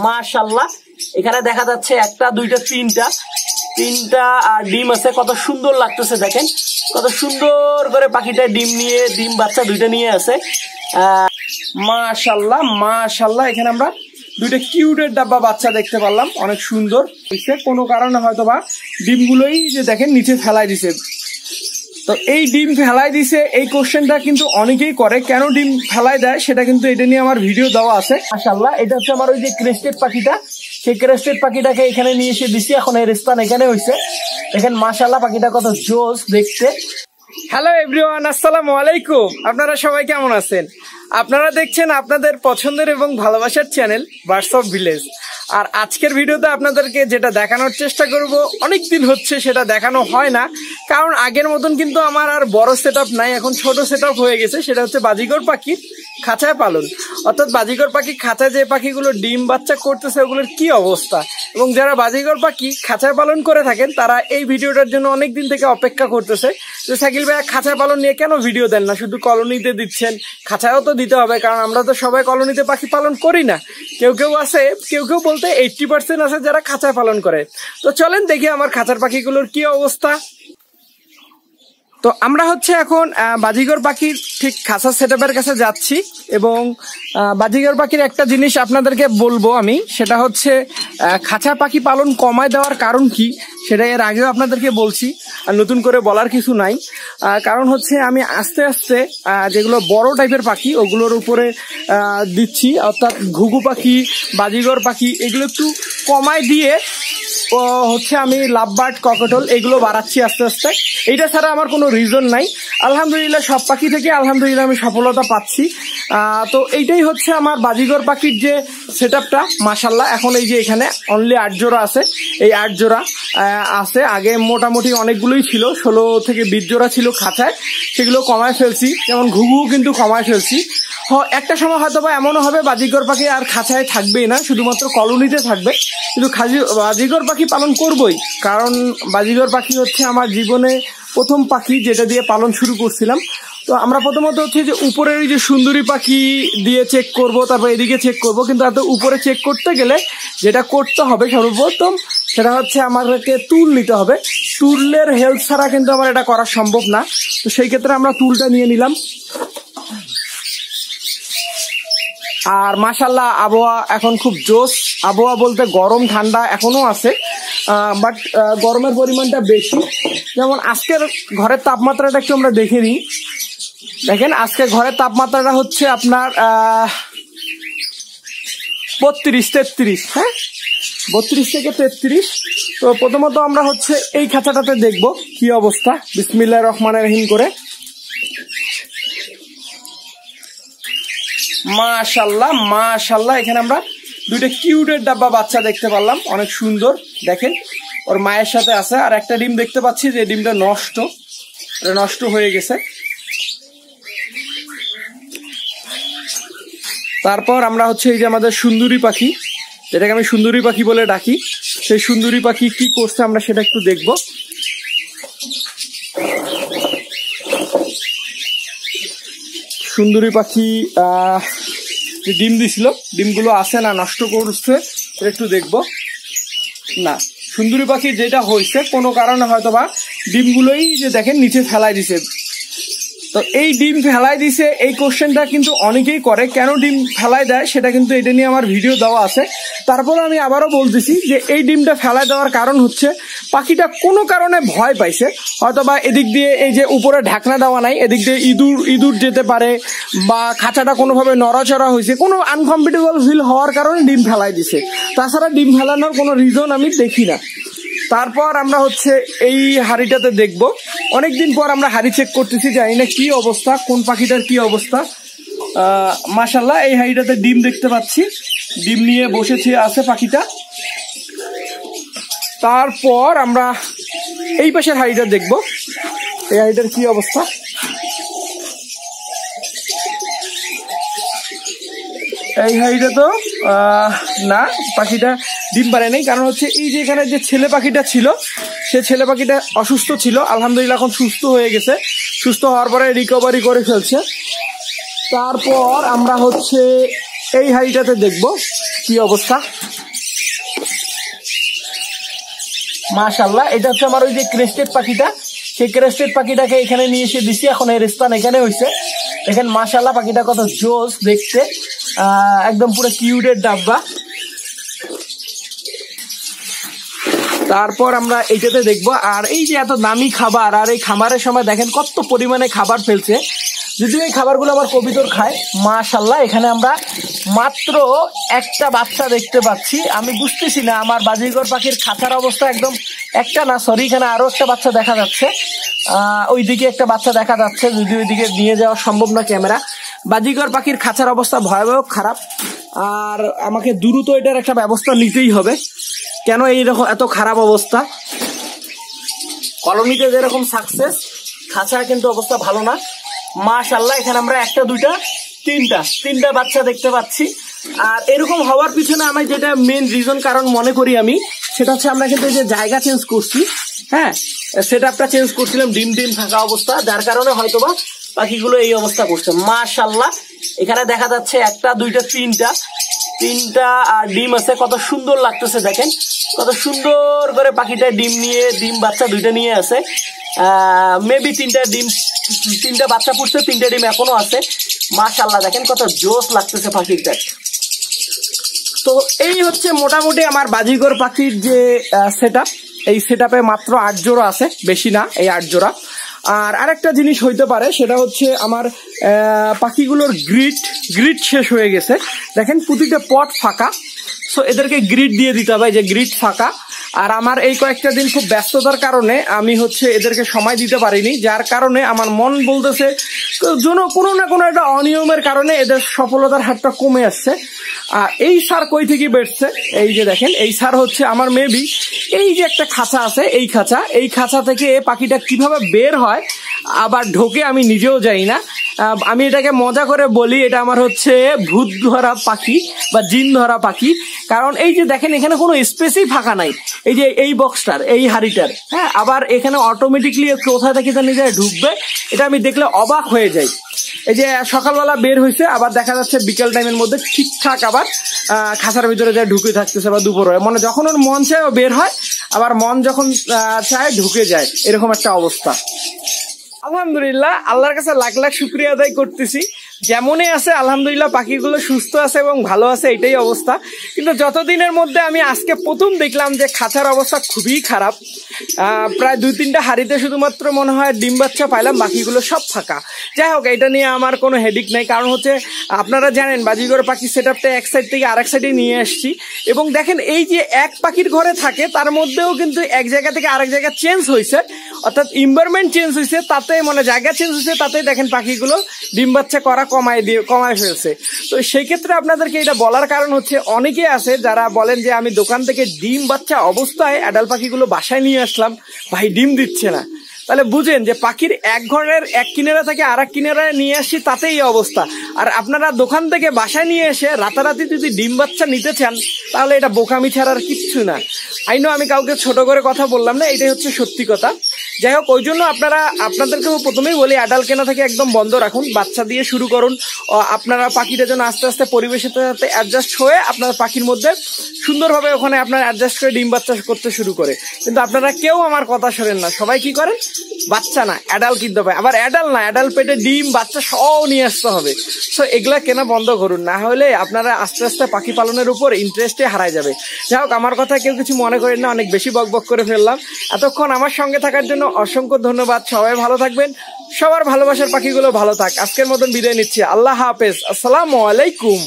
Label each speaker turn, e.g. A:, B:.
A: মাশাআল্লাহ এখানে দেখা যাচ্ছে একটা দুইটা তিনটা ডিম আছে। কত সুন্দর লাগতেছে, দেখেন কত সুন্দর করে পাখিটা ডিম বাচ্চা দুইটা নিয়ে আছে।
B: মাশাআল্লাহ মাশাআল্লাহ এখানে আমরা দুইটা কিউটের ডাব্বা বাচ্চা দেখতে পারলাম, অনেক সুন্দর। কোনো কারণে হয়তো বা ডিমগুলোই যে দেখেন নিচে ফেলাই দিছে। তো এই ডিম ফেলাই দিছে এই কোশ্চেনটা কিন্তু অনেকেই করে, কেন ডিম ফেলাই দেয় সেটা কিন্তু এটা নিয়ে আমার ভিডিও দেওয়া আছে।
A: মাশাআল্লাহ এটা হচ্ছে আমার ওই যে ক্রেস্টেড পাখিটা, সেই ক্রেস্টেড পাখিটাকে এখানে নিয়ে এসে দিছি। এখন এর স্থান এখানে হয়েছে, দেখেন মাশাআল্লাহ পাখিটা কত জোস দেখতে।
B: হ্যালো এভরিওয়ান, আসসালামু আলাইকুম। আপনারা সবাই কেমন আছেন? আপনারা দেখছেন আপনাদের পছন্দের এবং ভালোবাসার চ্যানেল বার্ডস অফ ভিলেজ। আর আজকের ভিডিওতে আপনাদেরকে যেটা দেখানোর চেষ্টা করব, অনেক দিন হচ্ছে সেটা দেখানো হয় না, কারণ আগের মতন কিন্তু আমার আর বড় সেটআপ নাই, এখন ছোট সেটআপ হয়ে গেছে। সেটা হচ্ছে বাজিগর পাখির খাঁচায় পালন, অর্থাৎ বাজিগর পাখি খাঁচায় যে পাখিগুলো ডিম বাচ্চা করতেছে ওগুলোর কি অবস্থা। এবং যারা বাজিগর পাখি খাঁচায় পালন করে থাকেন তারা এই ভিডিওটার জন্য অনেক দিন থেকে অপেক্ষা করতেছে যে সাকিল ভাইয়া খাঁচায় পালন নিয়ে কেন ভিডিও দেন না, শুধু কলোনিতে দিচ্ছেন, খাঁচায়ও তো দিতে হবে, কারণ আমরা তো সবাই কলোনিতে পাখি পালন করি না। কেউ কেউ বলতে 80% আছে যারা খাঁচায় পালন করে। তো চলেন দেখি আমার খাঁচার পাখিগুলোর কি অবস্থা। তো আমরা হচ্ছে এখন বাজিগর পাখির ঠিক খাঁচা সেটআপের কাছে যাচ্ছি, এবং বাজিগর পাখির একটা জিনিস আপনাদেরকে বলবো আমি, সেটা হচ্ছে খাঁচা পাখি পালন কমায় দেওয়ার কারণ কি সেটা এর আগেও আপনাদেরকে বলছি, আর নতুন করে বলার কিছু নাই। কারণ হচ্ছে আমি আস্তে আস্তে যেগুলো বড় টাইপের পাখি ওগুলোর উপরে দিচ্ছি, অর্থাৎ ঘুঘু পাখি, বাজিগর পাখি এগুলো একটু কমায় দিয়ে হচ্ছে আমি লাভবার্ড, ককটেল এগুলো বাড়াচ্ছি আস্তে আস্তে। এইটা ছাড়া আমার কোনো রিজন নাই। আলহামদুলিল্লাহ সব পাখি থেকে আলহামদুলিল্লাহ আমি সফলতা পাচ্ছি। তো এইটাই হচ্ছে আমার বাজিগর পাখির যে সেটআপটা। মাশাআল্লাহ এখন এই যে এখানে অনলি 8 জোড়া আছে, এই 8 জোড়া আছে। আগে মোটামুটি অনেকগুলোই ছিল, 16 থেকে 20 জোড়া ছিল খাঁচায়, সেগুলো কমায় ফেলছি। যেমন ঘুঘু কিন্তু কমায় ফেলছি। একটা সময় হয়তো বা এমনও হবে বাজিগর পাখি আর খাঁচায় থাকবেই না, শুধুমাত্র কলোনিতে থাকবে। কিন্তু বাজিগর পাখি পালন করবই, কারণ বাজিগর পাখি হচ্ছে আমার জীবনে প্রথম পাখি যেটা দিয়ে পালন শুরু করছিলাম। তো আমরা প্রথমত হচ্ছে যে উপরের ওই যে সুন্দরী পাখি দিয়ে চেক করব, তারপর এদিকে চেক করব, কিন্তু এত উপরে চেক করতে গেলে যেটা করতে হবে সর্বপ্রথম সেটা হচ্ছে আমাদেরকে টুল নিতে হবে। টুলের হেল্প ছাড়া কিন্তু আমার এটা করা সম্ভব না। তো সেই ক্ষেত্রে আমরা টুলটা নিয়ে নিলাম। আর মাশাআল্লাহ আবহাওয়া এখন খুব জোশ, আবহাওয়া বলতে গরম ঠান্ডা এখনো আছে, বাট গরমের পরিমাণটা বেশি। যেমন আজকের ঘরের তাপমাত্রাটা একটু আমরা দেখে নিই। দেখেন আজকে ঘরের তাপমাত্রাটা হচ্ছে আপনার 32-33, হ্যাঁ 32 থেকে 33। তো প্রথমত আমরা হচ্ছে এই খাঁচাটাতে দেখব কি অবস্থা, বিসমিল্লাহির রহমানির রহিম করে। মাশাআল্লাহ মাশাআল্লাহ এখানে আমরা দুইটা কিউটের ডাব্বা বাচ্চা দেখতে পারলাম, অনেক সুন্দর। দেখেন ওর মায়ের সাথে আছে। আর একটা ডিম দেখতে পাচ্ছি যে ডিমটা নষ্ট হয়ে গেছে। তারপর আমরা হচ্ছে এই যে আমাদের সুন্দরী পাখি, যেটাকে আমি সুন্দরী পাখি বলে ডাকি, সেই সুন্দরী পাখি কি করছে আমরা সেটা একটু দেখব। সুন্দরী পাখি যে ডিম দিছিল, ডিমগুলো আছে না নষ্ট করছে সেটা একটু দেখব। না, সুন্দরী পাখি যেটা হয়েছে কোনো কারণে হয়তো বা ডিমগুলোই যে দেখেন নিচে ফেলাই দিছে। তো এই ডিম ফেলাই দিছে এই কোশ্চেনটা কিন্তু অনেকেই করে, কেন ডিম ফেলাই দেয় সেটা কিন্তু এটা নিয়ে আমার ভিডিও দেওয়া আছে। তারপরে আমি আবারও বলতেছি যে এই ডিমটা ফেলাই দেওয়ার কারণ হচ্ছে পাখিটা কোনো কারণে ভয় পাইছে, হয়তো বা এদিক দিয়ে এই যে উপরে ঢাকনা দেওয়া নাই, এদিক দিয়ে ইঁদুর যেতে পারে, বা খাঁচাটা কোনোভাবে নড়াচড়া হয়েছে, কোনো আনকমফর্টেবল ফিল হওয়ার কারণে ডিম ফেলাই দিছে। তাছাড়া ডিম ফেলানোর কোনো রিজন আমি দেখি না। তারপর আমরা হচ্ছে এই হাড়িটাতে দেখব। অনেকদিন পর আমরা হাড়ি চেক করতেছি, জানি না কি অবস্থা, কোন পাখিটার কি অবস্থা। মাশাআল্লাহ এই হাড়িটাতে ডিম দেখতে পাচ্ছি, ডিম নিয়ে বসেছে আছে পাখিটা। তারপর আমরা এই পাশের হাড়িটা দেখব, এই হাড়িটার কি অবস্থা। এই হাড়িটা তো না, পাখিটা ডিম পারে নাই, কারণ হচ্ছে এই যে এখানে যে ছেলে পাখিটা ছিল, সে ছেলে পাখিটা অসুস্থ ছিল, আলহামদুলিল্লাহ এখন সুস্থ হয়ে গেছে, সুস্থ হওয়ার পরে রিকভারি করে ফেলছে। তারপর আমরা হচ্ছে এই হাড়িটাতে দেখবো কি অবস্থা।
A: মাশাআল্লাহ, এটা হচ্ছে আমার ওই যে ক্রেস্টেড পাখিটা, সেই ক্রেস্টেড পাখিটাকে এখানে নিয়ে এসে দিছি। এখন এর স্থান এখানে হয়েছে। দেখেন মাশাআল্লাহ পাখিটা কত জোস দেখতে, একদম পুরো কিউটের ডাব্বা। তারপর আমরা এইটাতে দেখবো। আর এই যে এত দামি খাবার, আর এই খাবারের সময় দেখেন কত পরিমাণে খাবার ফেলছে। যদিও এই খাবারগুলো আমার কবিতর খায়। মাশাআল্লাহ, এখানে আমরা মাত্র একটা বাচ্চা দেখতে পাচ্ছি। আমি বুঝতেছি না আমার বাজিগর পাখির খাঁচার অবস্থা একদম একটা না, সরি, এখানে আরো একটা বাচ্চা দেখা যাচ্ছে। ওইদিকে একটা বাচ্চা দেখা যাচ্ছে, যদি ওইদিকে নিয়ে যাওয়া সম্ভব না ক্যামেরা। বাজিগর পাখির খাঁচার অবস্থা ভয়াবহ খারাপ, আর আমাকে দ্রুত এটার একটা ব্যবস্থা নিতেই হবে। কেন এইরকম এত খারাপ অবস্থা? কলোনিতে যেরকম সাকসেস, খাঁচায় কিন্তু অবস্থা ভালো না। মাশাআল্লাহ, এখানে আমরা একটা দুইটা তিনটা বাচ্চা দেখতে পাচ্ছি। আর এরকম হওয়ার পিছনে আমি যেটা মেন রিজন কারণ মনে করি আমি, সেটা হচ্ছে আমরা কিন্তু এই যে জায়গা চেঞ্জ করছি, হ্যাঁ, সেট আপটা চেঞ্জ করছিলাম ডিম থাকা অবস্থা, যার কারণে হয়তোবা পাখিগুলো এই অবস্থা করছে। মাশাআল্লাহ, এখানে দেখা যাচ্ছে একটা দুইটা তিনটা আর ডিম আছে। কত সুন্দর লাগতেছে দেখেন, কত সুন্দর করে পাখিটা ডিম বাচ্চা দুইটা নিয়ে আছে। মেবি তিনটা বাচ্চা ফুটছে, 3টা ডিম এখনো আছে। মাশাআল্লাহ, দেখেন কত জোস লাগতেছে পাখিটা। তো এই হচ্ছে মোটামুটি আমার বাজিগর পাখির যে সেট আপ। এই সেট আপে মাত্র 8 জোড়া আছে, বেশি না এই 8 জোড়া। আর আরেকটা জিনিস হইতে পারে, সেটা হচ্ছে আমার পাখিগুলোর গ্রিড শেষ হয়ে গেছে। দেখেন প্রতিটা পট ফাঁকা, সো এদেরকে গ্রিড দিয়ে দিতে হবে, যে গ্রিড ফাঁকা। আর আমার এই কয়েকটা দিন খুব ব্যস্ততার কারণে আমি হচ্ছে এদেরকে সময় দিতে পারিনি, যার কারণে আমার মন বলতেছে কোনো না কোনো একটা অনিয়মের কারণে এদের সফলতার হারটা কমে আসছে। আর এই সার কই থেকে বেরছে, এই যে দেখেন, এই সার হচ্ছে আমার মেবি এই যে একটা খাঁচা আছে, এই খাঁচা থেকে পাখিটা কিভাবে বের হয় আবার ঢোকে আমি নিজেও যাই না। আমি এটাকে মজা করে বলি, এটা আমার হচ্ছে ভূত ধরা পাখি বা জিন ধরা পাখি। কারণ এই যে দেখেন, এখানে কোনো স্পেসই ফাঁকা নাই। এই যে এই বক্সটার, এই হাড়িটার, হ্যাঁ, আবার এখানে অটোমেটিকলি কোথায় থেকে জানি যায় ঢুকবে, এটা আমি দেখলে অবাক হয়ে যাই। এই যে সকালবেলা বের হয়েছে, আবার দেখা যাচ্ছে বিকেল টাইমের মধ্যে ঠিকঠাক আবার খাঁচার ভিতরে যায় ঢুকে থাকতেছে, বা দুপুর হয়, মানে যখন ওর মন চায় ও বের হয়, আবার মন যখন চায় ঢুকে যায়, এরকম একটা অবস্থা। আলহামদুলিল্লাহ, আল্লাহর কাছে লাখ লাখ শুকরিয়া আদায় করতেছি। যেমনই আছে আলহামদুলিল্লাহ, পাখিগুলো সুস্থ আছে এবং ভালো আছে, এটাই অবস্থা। কিন্তু যতদিনের মধ্যে আমি আজকে প্রথম দেখলাম যে খাঁচার অবস্থা খুবই খারাপ। প্রায় 2-3টা হাড়িতে শুধুমাত্র মনে হয় ডিম বাচ্চা পাইলাম, বাকিগুলো সব ফাঁকা। যাই হোক, এটা নিয়ে আমার কোনো হেডিক নাই, কারণ হচ্ছে আপনারা জানেন বাজিগর পাখির সেট আপটা এক সাইড থেকে আরেক সাইডে নিয়ে আসছি। এবং দেখেন, এই যে এক পাখির ঘরে থাকে, তার মধ্যেও কিন্তু এক জায়গা থেকে আরেক জায়গা চেঞ্জ হয়েছে, অর্থাৎ এনভায়রনমেন্ট চেঞ্জ হয়েছে, তাতে মানে জায়গা চেঞ্জ হয়েছে, তাতে দেখেন পাখিগুলো ডিম বাচ্চা করা কমায় ফেলছে। তো সেই ক্ষেত্রে আপনাদেরকে এটা বলার কারণ হচ্ছে, অনেকে আছে যারা বলেন যে আমি দোকান থেকে ডিম বাচ্চা অবস্থায় অ্যাডাল্ট পাখিগুলো বাসায় নিয়ে আসলাম, ভাই ডিম দিচ্ছে না। তাহলে বুঝেন যে পাখির এক ঘরের এক কিনারা থেকে আর এক কিনারায় নিয়ে আসছি, তাতে এই অবস্থা। আর আপনারা দোকান থেকে বাসায় নিয়ে এসে রাতারাতি যদি ডিম বাচ্চা নিতে চান, তাহলে এটা বোকামি ছাড়ার কিচ্ছু না। আইনো আমি কাউকে ছোট করে কথা বললাম না, এটাই হচ্ছে সত্যি কথা। যাই হোক, ওই জন্য আপনাদেরকেও প্রথমেই বলি, অ্যাডাল্ট কেনা থেকে একদম বন্ধ রাখুন, বাচ্চা দিয়ে শুরু করুন। আপনারা পাখিটা যেন আস্তে আস্তে পরিবেশের সাথে অ্যাডজাস্ট হয়ে আপনার পাখির মধ্যে সুন্দরভাবে ওখানে আপনার অ্যাডজাস্ট করে ডিম বাচ্চা করতে শুরু করে। কিন্তু আপনারা কেউ আমার কথা শোনেন না, সবাই কি করেন, বাচ্চা না অ্যাডাল্ট কিনতে হবে, আবার অ্যাডাল্ট না, অ্যাডাল্ট পেটে ডিম বাচ্চা সব নিয়ে আসতে হবে। সো এগুলা কেনা বন্ধ করুন, না হলে আপনারা আস্তে আস্তে পাখি পালনের উপর ইন্টারেস্টে হারায় যাবে। যাই হোক, আমার কথা কেউ কিছু মনে করেন না, অনেক বেশি বকবক করে ফেললাম। এতক্ষণ আমার সঙ্গে থাকার জন্য অসংখ্য ধন্যবাদ। সবাই ভালো থাকবেন, সবার ভালোবাসার পাখিগুলো ভালো থাক। আজকের মতন বিদায় নিচ্ছি, আল্লাহ হাফেজ, আসসালামু আলাইকুম।